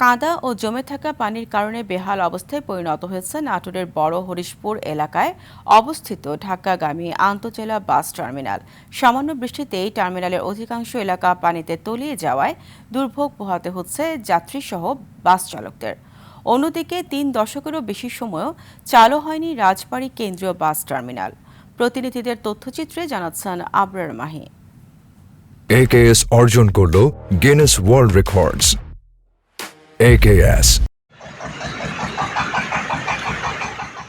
কাদা ও জমে থাকা পানির কারণে বেহাল অবস্থায় পরিণত হয়েছে নাটোরের বড় হরিশপুর এলাকায় অবস্থিত ঢাকাগামী আন্তজেলা বাস টার্মিনাল। সামান্য বৃষ্টিতেই টার্মিনালের অধিকাংশ এলাকা পানিতে তলিয়ে যাওয়ায় দুর্ভোগ পোহাতে হচ্ছে যাত্রীসহ বাস চালকদের। অন্যদিকে ৩ দশকেরও বেশি সময়ও চালু হয়নি রাজবাড়ী কেন্দ্রীয় বাস টার্মিনাল। প্রতিনিধিদের তথ্যচিত্রে জানাচ্ছেন আবরার মাহি। AKS অর্জন করল গিনেস ওয়ার্ল্ড রেকর্ডস। AKS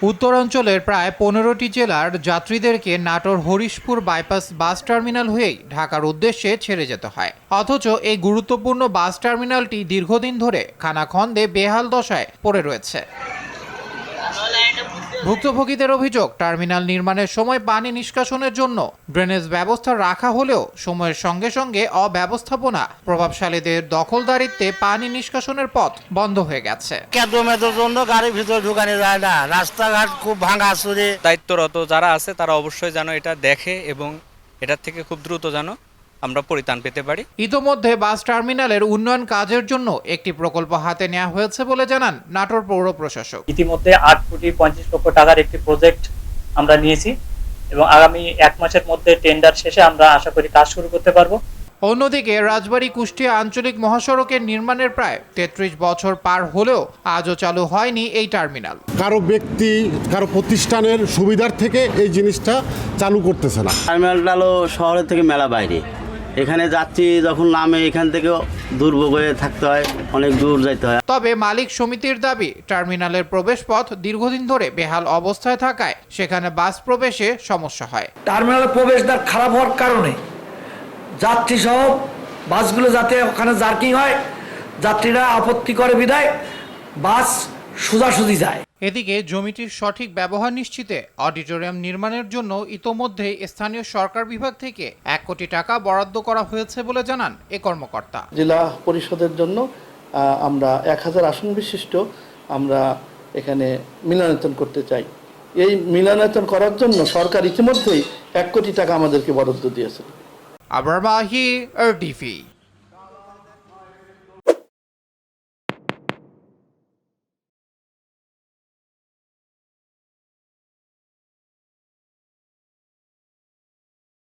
উত্তরাঞ্চলের প্রায় 15টি জেলার যাত্রীদেরকে Natore Harishpur bypass bus terminal হয়েই ঢাকার উদ্দেশ্যে ছেড়ে যেতে হয়। অথচ এই গুরুত্বপূর্ণ বাস টার্মিনালটি দীর্ঘদিন ধরে খানাখন্দে বেহাল দশায় পড়ে রয়েছে। ভুক্তভোগীদের অভিযোগ, টার্মিনাল নির্মাণের সময় পানি নিষ্কাশনের জন্য ড্রেনেজ ব্যবস্থা রাখা হলেও সময়ের সঙ্গে সঙ্গে অব্যবস্থাপনা, প্রভাবশালীদের দখলদারিত্বে পানি নিষ্কাশনের পথ বন্ধ হয়ে গেছে। জন্য গাড়ির ভিতরে ঢুকানো যায় না, রাস্তাঘাট খুব ভাঙাচুরে। দায়িত্বরত যারা আছে তারা অবশ্যই যেন এটা দেখে এবং এটার থেকে খুব দ্রুত যেন আমরা পরিত্রাণ পেতে পারি। ইতোমধ্যে বাস টার্মিনালের উন্নয়ন কাজের জন্য একটি প্রকল্প হাতে নেওয়া হয়েছে বলে জানান নাটোর পৌর প্রশাসক। ইতিমধ্যে 8,35,00,000 টাকার একটি প্রজেক্ট আমরা নিয়েছি এবং আগামী 1 মাসের মধ্যে টেন্ডার শেষে আমরা আশা করি কাজ শুরু করতে পারবো। অন্যদিকে রাজবাড়ী কুষ্টিয়া আঞ্চলিক মহাসড়কের নির্মাণের প্রায় 33 বছর পার হলেও আজও চালু হয়নি এই টার্মিনাল। কারো ব্যক্তি, কারো প্রতিষ্ঠানের সুবিধার থেকে এই জিনিসটা চালু করতেছে না। টার্মিনালটা হলো শহরের থেকে মেলা বাইরে, এখানে যাত্রী যখন নামে এখান থেকেও দুর্ভোগ হয়ে থাকতে হয়, অনেক দূর যাইতে হয়। তবে মালিক সমিতির দাবি, টার্মিনালের প্রবেশপথ দীর্ঘদিন ধরে বেহাল অবস্থায় থাকায় সেখানে বাস প্রবেশে সমস্যা হয়। টার্মিনালের প্রবেশদ্বার খারাপ হওয়ার কারণে যাত্রী সহ বাসগুলো যাতে ওখানে জার্কিং হয়, যাত্রীরা আপত্তি করে বিধায় বাস সোজাসুজি যায়। এদিকে জমিটির সঠিক ব্যবহার নিশ্চিতে অডিটোরিয়াম নির্মাণের জন্য ইতোমধ্যে স্থানীয় সরকার বিভাগ থেকে 1 কোটি টাকা বরাদ্দ করা হয়েছে বলে জানান এ কর্মকর্তা। জেলা পরিষদের জন্য আমরা 1000 আসন বিশিষ্ট আমরা এখানে মিলনায়তন করতে চাই। এই মিলনায়তন করার জন্য সরকার ইতিমধ্যেই 1 কোটি টাকা আমাদেরকে বরাদ্দ দিয়েছে। আবরার মাহি, RTV।